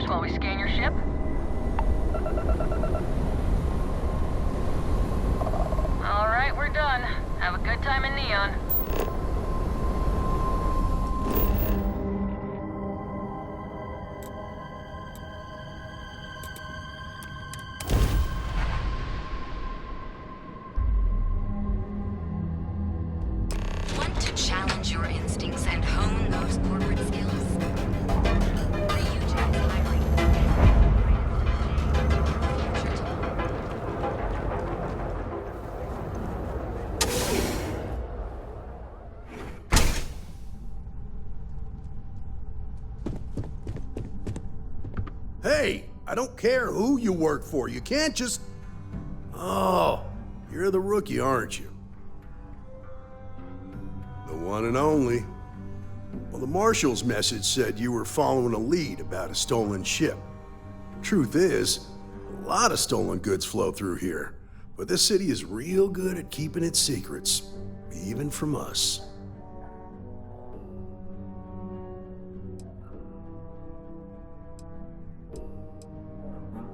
yours while we scan your ship? Alright, we're done. Have a good time in Neon. Want to challenge your instincts and hone those corporate skills? Hey, I don't care who you work for. You can't just... Oh, you're the rookie, aren't you? The one and only. Well, the Marshal's message said you were following a lead about a stolen ship. Truth is, a lot of stolen goods flow through here, but this city is real good at keeping its secrets, even from us.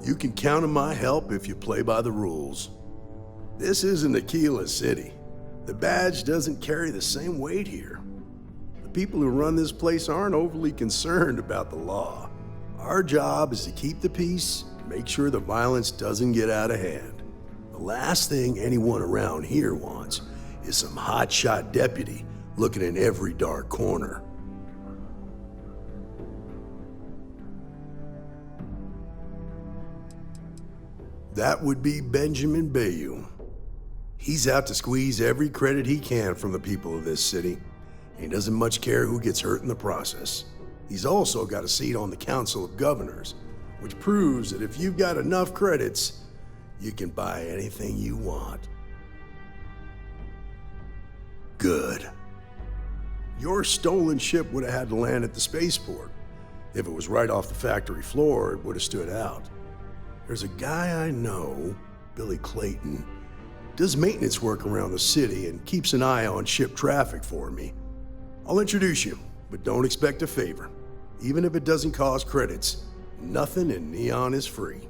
You can count on my help if you play by the rules. This isn't Aquila City. The badge doesn't carry the same weight here. The people who run this place aren't overly concerned about the law. Our job is to keep the peace and make sure the violence doesn't get out of hand. The last thing anyone around here wants is some hotshot deputy looking in every dark corner. That would be Benjamin Bayou. He's out to squeeze every credit he can from the people of this city. He doesn't much care who gets hurt in the process. He's also got a seat on the Council of Governors, which proves that if you've got enough credits, you can buy anything you want. Good. Your stolen ship would have had to land at the spaceport. If it was right off the factory floor, it would have stood out. There's a guy I know, Billy Clayton, does maintenance work around the city and keeps an eye on ship traffic for me. I'll introduce you, but don't expect a favor. Even if it doesn't cost credits, nothing in Neon is free.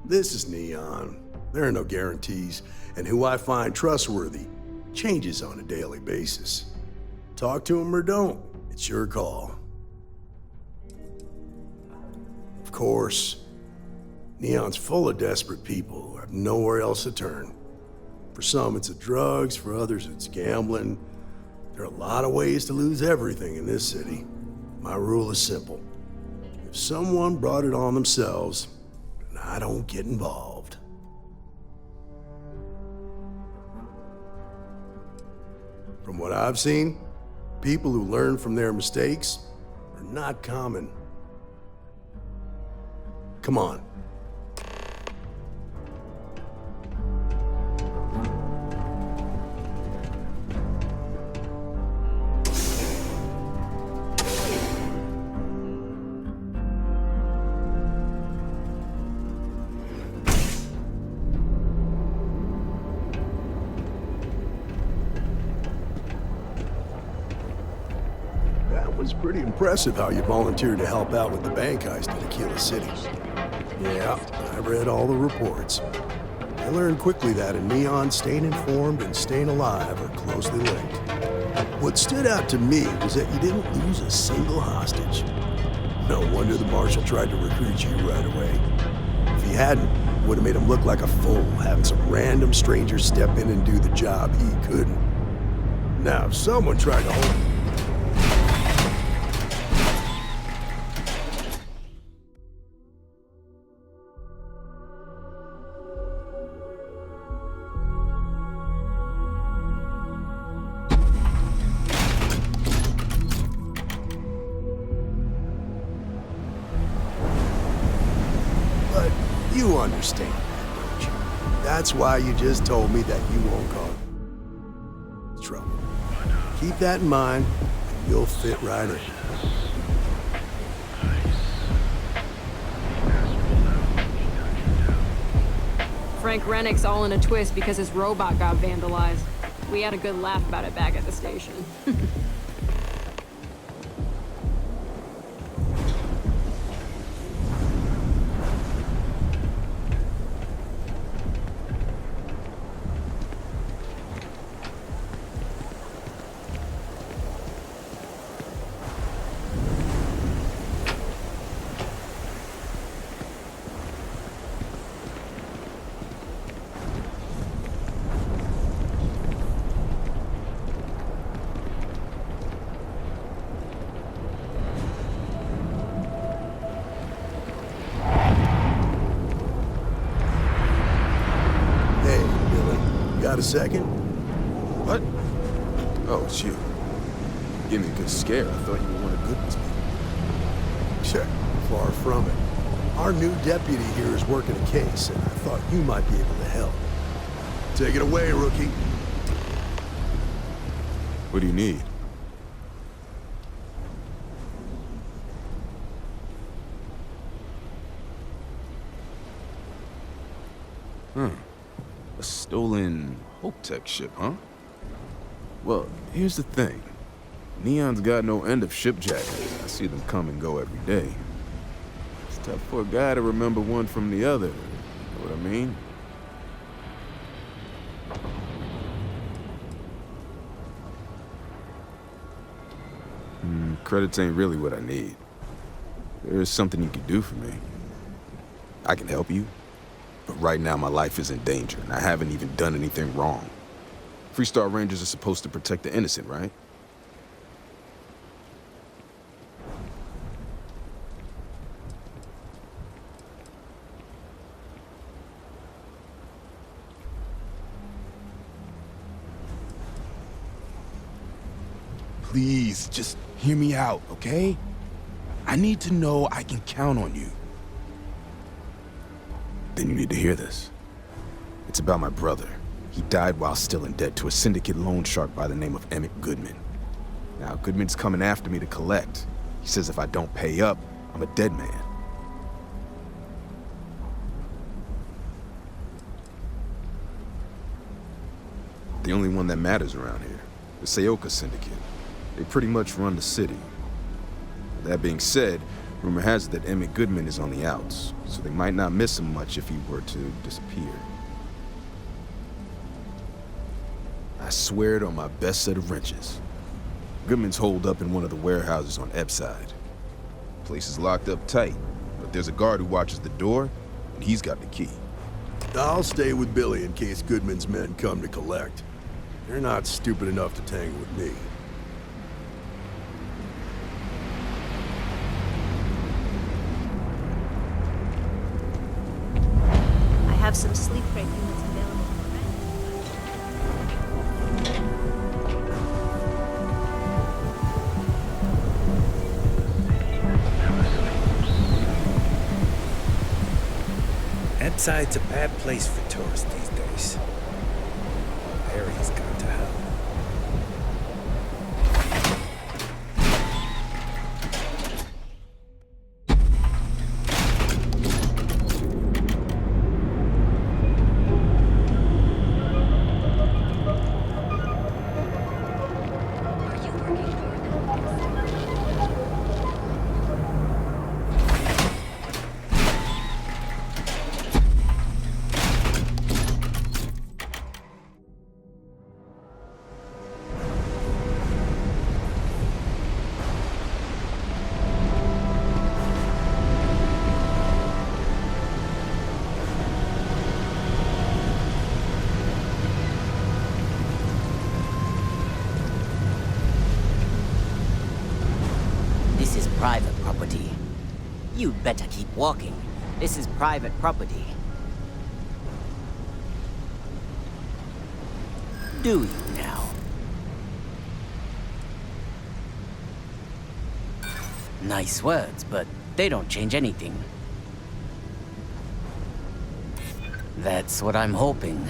This is Neon. There are no guarantees, and who I find trustworthy changes on a daily basis. Talk to him or don't, it's your call. Of course, Neon's full of desperate people who have nowhere else to turn. For some, it's the drugs, for others, it's gambling. There are a lot of ways to lose everything in this city. My rule is simple. If someone brought it on themselves, then I don't get involved. From what I've seen, people who learn from their mistakes are not common. Come on. It's pretty impressive how you volunteered to help out with the bank heist in Aquila City. Yeah, I read all the reports. I learned quickly that in Neon, staying informed and staying alive are closely linked. What stood out to me was that you didn't lose a single hostage. No wonder the Marshal tried to recruit you right away. If he hadn't, it would have made him look like a fool, having some random stranger step in and do the job he couldn't. Now, if someone tried to hold him, you understand that, don't you? That's why you just told me that you won't cause trouble. Keep that in mind, and you'll fit right in. Frank Rennick's all in a twist because his robot got vandalized. We had a good laugh about it back at the station. Got a second? What? Oh, it's you. Give me a good scare. I thought you were one of Goodman's people. Sure, far from it. Our new deputy here is working a case, and I thought you might be able to help. Take it away, rookie. What do you need? A stolen Hope-Tech ship, huh? Well, here's the thing. Neon's got no end of shipjackers. I see them come and go every day. It's tough for a guy to remember one from the other. You know what I mean? Credits ain't really what I need. There is something you can do for me. I can help you. But right now, my life is in danger, and I haven't even done anything wrong. Freestar Rangers are supposed to protect the innocent, right? Please, just hear me out, okay? I need to know I can count on you. Then you need to hear this. It's about my brother. He died while still in debt to a syndicate loan shark by the name of Emmett Goodman. Now, Goodman's coming after me to collect. He says if I don't pay up, I'm a dead man. The only one that matters around here, the Seoka Syndicate. They pretty much run the city. That being said, rumor has it that Emmett Goodman is on the outs, so they might not miss him much if he were to disappear. I swear it on my best set of wrenches. Goodman's holed up in one of the warehouses on Epside. Place is locked up tight, but there's a guard who watches the door, and he's got the key. I'll stay with Billy in case Goodman's men come to collect. They're not stupid enough to tangle with me. I have some sleep break units available. Epside's a bad place for tourists these days. Area's gone to hell. This is private property. You'd better keep walking. This is private property. Do you now? Nice words, but they don't change anything. That's what I'm hoping.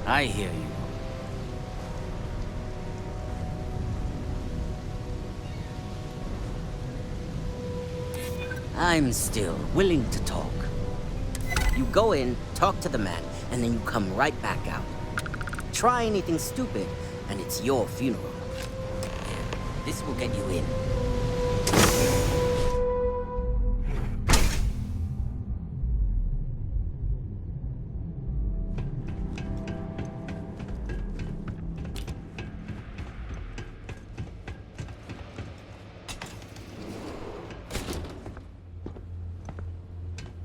I hear you. I'm still willing to talk. You go in, talk to the man, and then you come right back out. Try anything stupid, and it's your funeral. Here, this will get you in.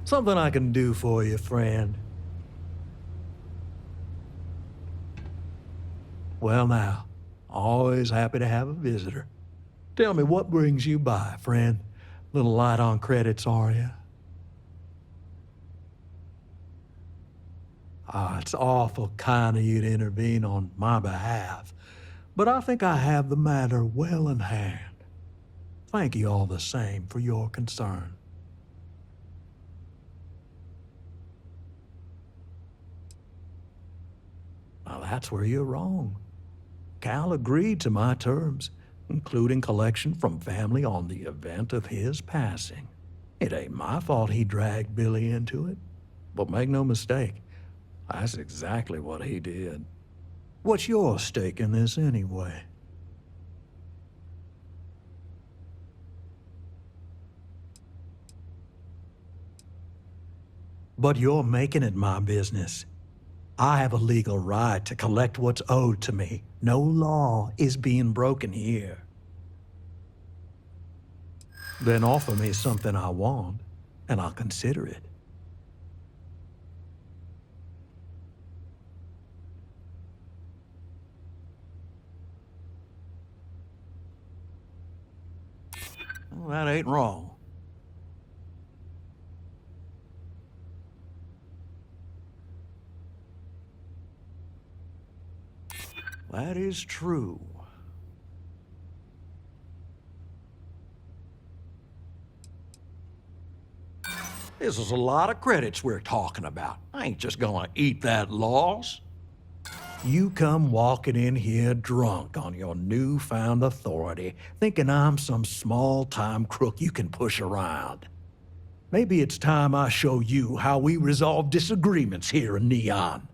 Something I can do for you, friend. Well now, always happy to have a visitor. Tell me, what brings you by, friend? Little light on credits, are you? Ah, it's awful kind of you to intervene on my behalf, but I think I have the matter well in hand. Thank you all the same for your concern. Now that's where you're wrong. Cal agreed to my terms, including collection from family on the event of his passing. It ain't my fault he dragged Billy into it, but make no mistake, that's exactly what he did. What's your stake in this anyway? But you're making it my business. I have a legal right to collect what's owed to me. No law is being broken here. Then offer me something I want, and I'll consider it. Well, that ain't wrong. That is true. This is a lot of credits we're talking about. I ain't just gonna eat that loss. You come walking in here drunk on your newfound authority, thinking I'm some small-time crook you can push around. Maybe it's time I show you how we resolve disagreements here in Neon.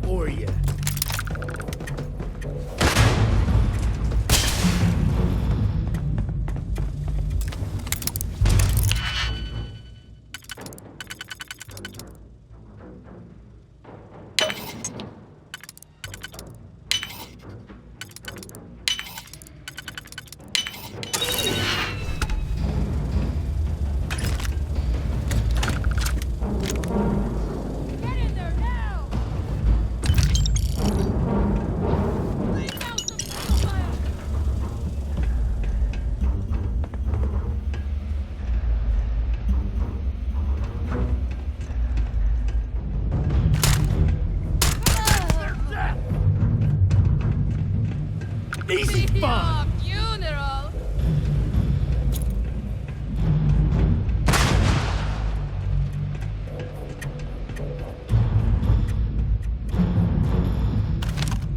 For you. Easy fun! Funeral!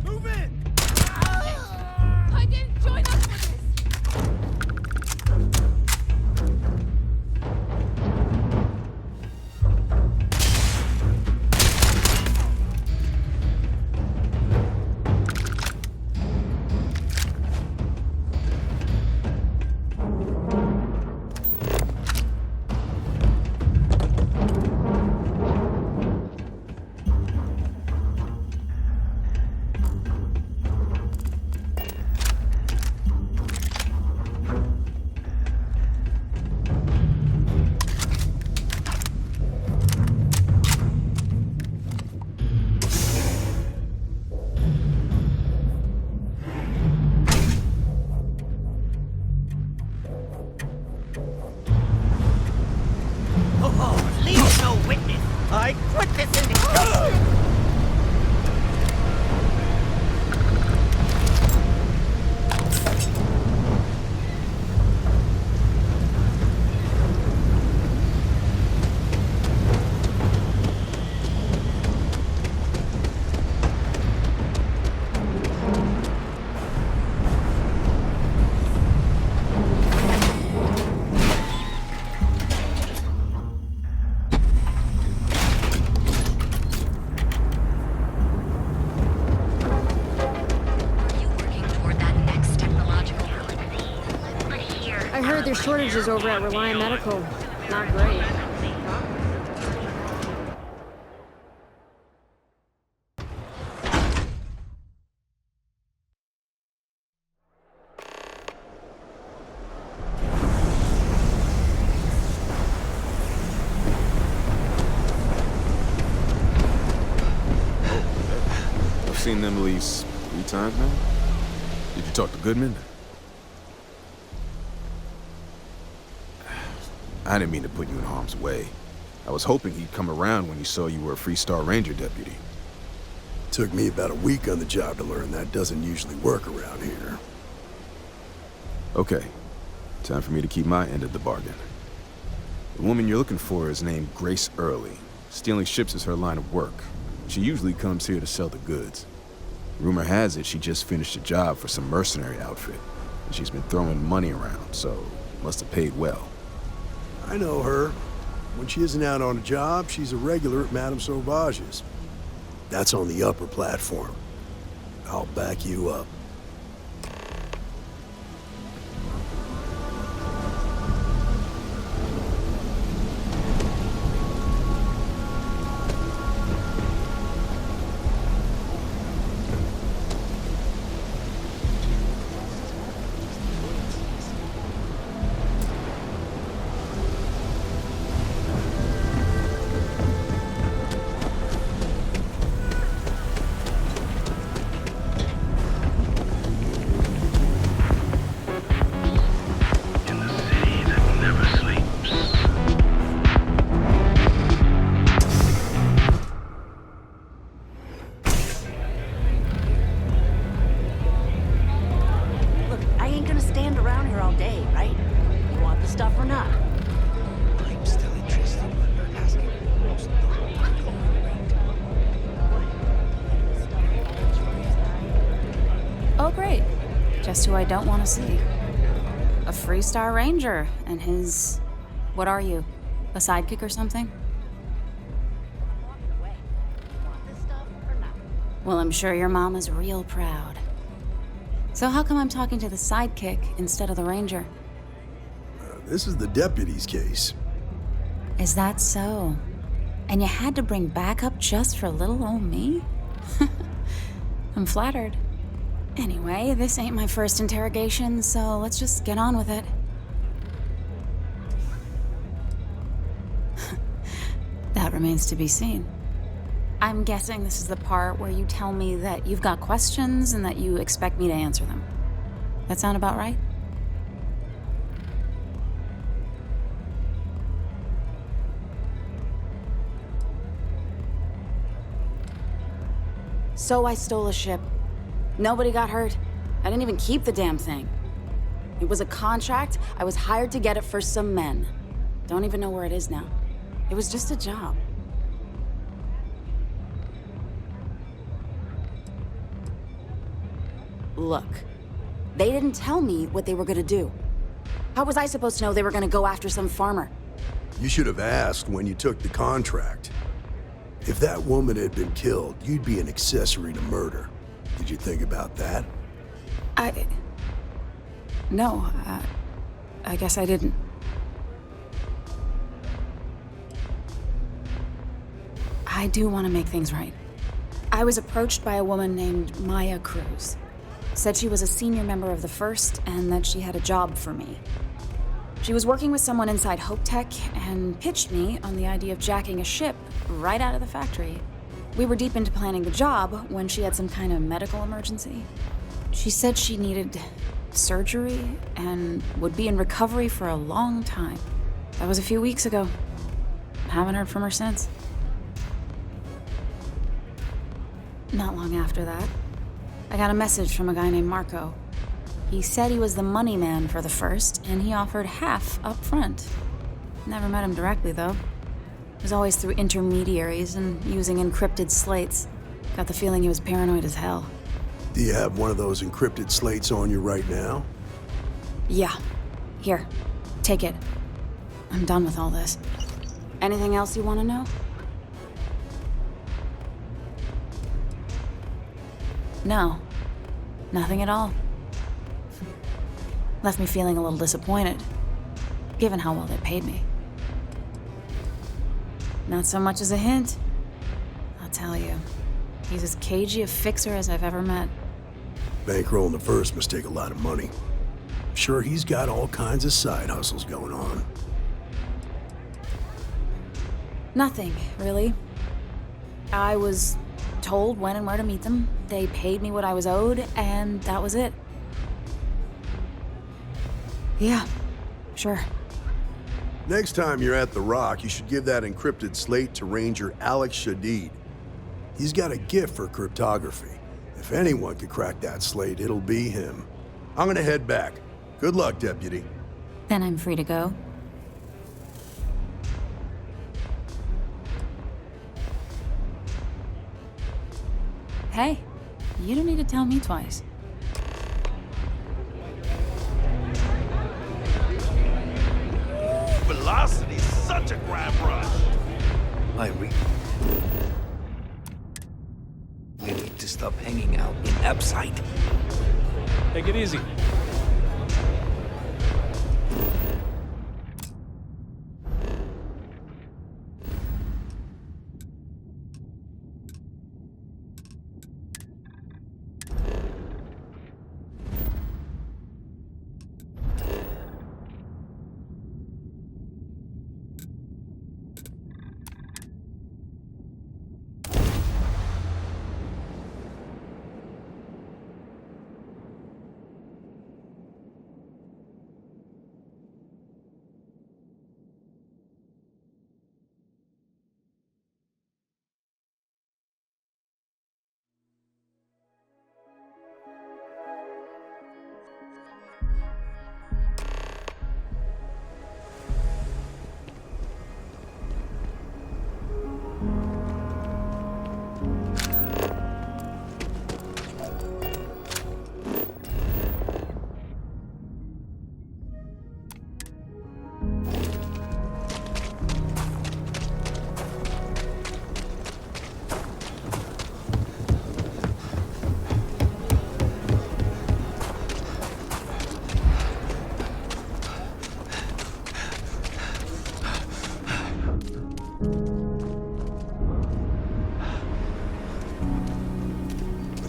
Move in! I didn't join up for this! I put this in the... I heard there's shortages over at Reliant Medical. Not great. I've seen them at least 3 times now. Did you talk to Goodman? I didn't mean to put you in harm's way. I was hoping he'd come around when he saw you were a Freestar Ranger deputy. Took me about a week on the job to learn that doesn't usually work around here. Okay, time for me to keep my end of the bargain. The woman you're looking for is named Grace Early. Stealing ships is her line of work. She usually comes here to sell the goods. Rumor has it she just finished a job for some mercenary outfit, and she's been throwing money around, so must have paid well. I know her. When she isn't out on a job, she's a regular at Madame Sauvage's. That's on the upper platform. I'll back you up. Just who I don't want to see. A Freestar Ranger and his... What are you? A sidekick or something? Well, I'm sure your mom is real proud. So how come I'm talking to the sidekick instead of the Ranger? This is the deputy's case. Is that so? And you had to bring backup just for little old me? I'm flattered. Anyway, this ain't my first interrogation, so let's just get on with it. That remains to be seen. I'm guessing this is the part where you tell me that you've got questions and that you expect me to answer them. That sound about right? So I stole a ship. Nobody got hurt. I didn't even keep the damn thing. It was a contract. I was hired to get it for some men. Don't even know where it is now. It was just a job. Look, they didn't tell me what they were gonna do. How was I supposed to know they were gonna go after some farmer? You should have asked when you took the contract. If that woman had been killed, you'd be an accessory to murder. Did you think about that? No, I guess I didn't. I do want to make things right. I was approached by a woman named Maya Cruz. Said she was a senior member of the First and that she had a job for me. She was working with someone inside Hope Tech and pitched me on the idea of jacking a ship right out of the factory. We were deep into planning the job when she had some kind of medical emergency. She said she needed surgery and would be in recovery for a long time. That was a few weeks ago. Haven't heard from her since. Not long after that, I got a message from a guy named Marco. He said he was the money man for the First, and he offered half up front. Never met him directly, though. It was always through intermediaries and using encrypted slates. Got the feeling he was paranoid as hell. Do you have one of those encrypted slates on you right now? Yeah. Here, take it. I'm done with all this. Anything else you want to know? No. Nothing at all. Left me feeling a little disappointed. given how well they paid me. Not so much as a hint. I'll tell you, he's as cagey a fixer as I've ever met. Bankrolling the first must take a lot of money. I'm sure he's got all kinds of side hustles going on. Nothing, really. I was told when and where to meet them. They paid me what I was owed, and that was it. Yeah, sure. Next time you're at the Rock, you should give that encrypted slate to Ranger Alex Shadid. He's got a gift for cryptography. If anyone could crack that slate, it'll be him. I'm gonna head back. Good luck, Deputy. Then I'm free to go. Hey, you don't need to tell me twice. Velocity's such a grab rush. We need to stop hanging out in Epsite. Take it easy.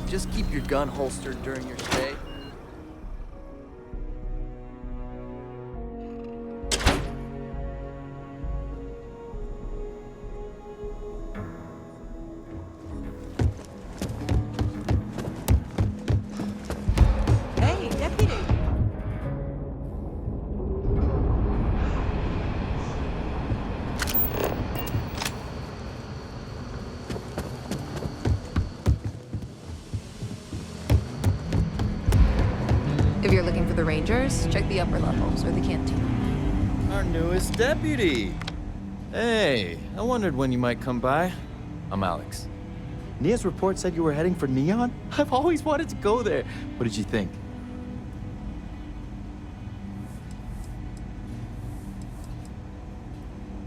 Just keep your gun holstered during your stay. Hey, Deputy! If you're looking for the Rangers, check the upper levels or the canteen. Our newest deputy. Hey, I wondered when you might come by. I'm Alex. Nia's report said you were heading for Neon? I've always wanted to go there. What did you think?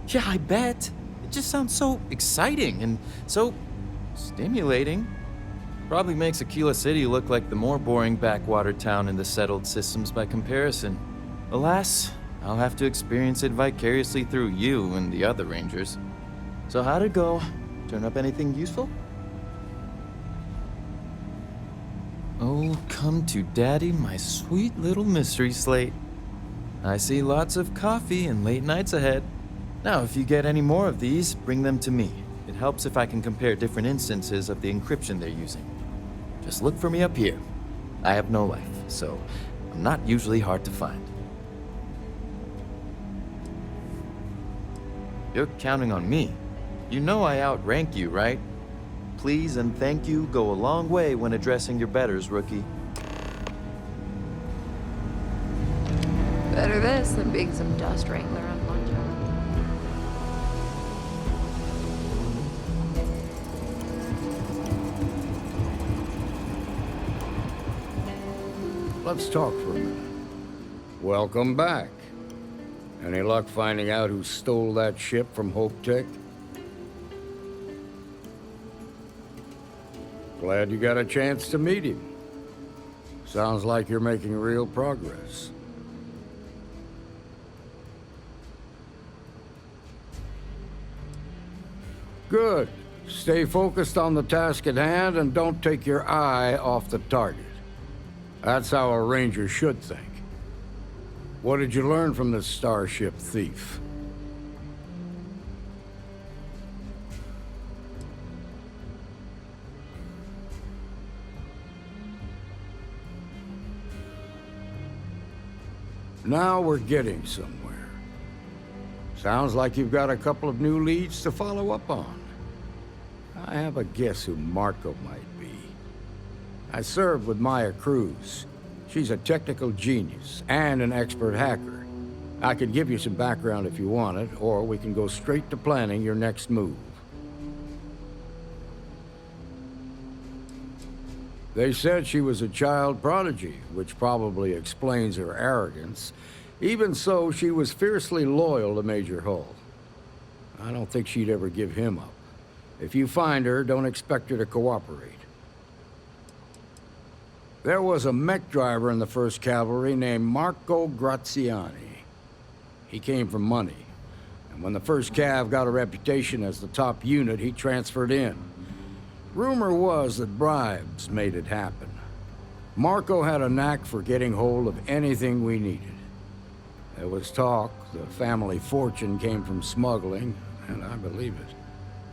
Yeah, I bet. It just sounds so exciting and so stimulating. Probably makes Aquila City look like the more boring backwater town in the settled systems by comparison. Alas, I'll have to experience it vicariously through you and the other Rangers. So how'd it go? Turn up anything useful? Oh, come to Daddy, my sweet little mystery slate. I see lots of coffee and late nights ahead. Now, if you get any more of these, bring them to me. It helps if I can compare different instances of the encryption they're using. Just look for me up here. I have no life, so I'm not usually hard to find. You're counting on me. You know I outrank you, right? Please and thank you go a long way when addressing your betters, rookie. Better this than being some dust wrangler on lunch hour. Let's talk for a minute. Welcome back. Any luck finding out who stole that ship from Hope Tech? Glad you got a chance to meet him. Sounds like you're making real progress. Good. Stay focused on the task at hand and don't take your eye off the target. That's how a ranger should think. What did you learn from this starship thief? Now we're getting somewhere. Sounds like you've got a couple of new leads to follow up on. I have a guess who Marco might be. I served with Maya Cruz. She's a technical genius and an expert hacker. I could give you some background if you want it, or we can go straight to planning your next move. They said she was a child prodigy, which probably explains her arrogance. Even so, she was fiercely loyal to Major Hull. I don't think she'd ever give him up. If you find her, don't expect her to cooperate. There was a mech driver in the 1st Cavalry named Marco Graziani. He came from money, and when the 1st Cav got a reputation as the top unit, he transferred in. Rumor was that bribes made it happen. Marco had a knack for getting hold of anything we needed. There was talk the family fortune came from smuggling, and I believe it.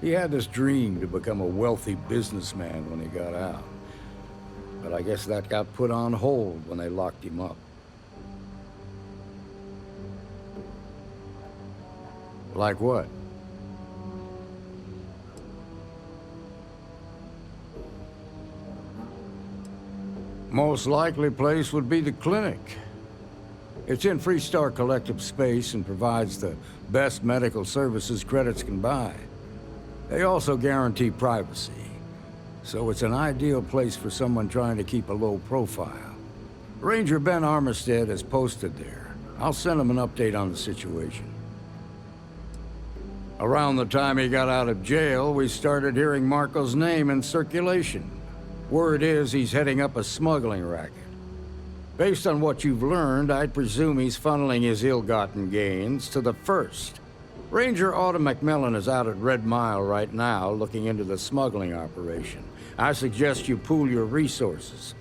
He had this dream to become a wealthy businessman when he got out. But I guess that got put on hold when they locked him up. Like what? Most likely place would be the clinic. It's in Freestar Collective space and provides the best medical services credits can buy. They also guarantee privacy, so it's an ideal place for someone trying to keep a low profile. Ranger Ben Armistead is posted there. I'll send him an update on the situation. Around the time he got out of jail, we started hearing Marco's name in circulation. Word is he's heading up a smuggling racket. Based on what you've learned, I'd presume he's funneling his ill-gotten gains to the 1st. Ranger Autumn McMillan is out at Red Mile right now, looking into the smuggling operation. I suggest you pool your resources.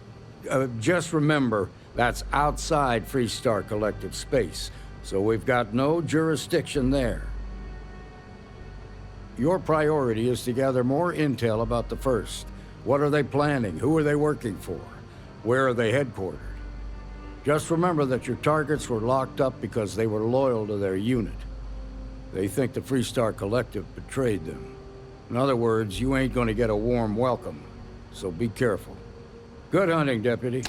Just remember, that's outside Freestar Collective space, so we've got no jurisdiction there. Your priority is to gather more intel about the 1st. What are they planning? Who are they working for? Where are they headquartered? Just remember that your targets were locked up because they were loyal to their unit. They think the Freestar Collective betrayed them. In other words, you ain't gonna get a warm welcome, so be careful. Good hunting, Deputy.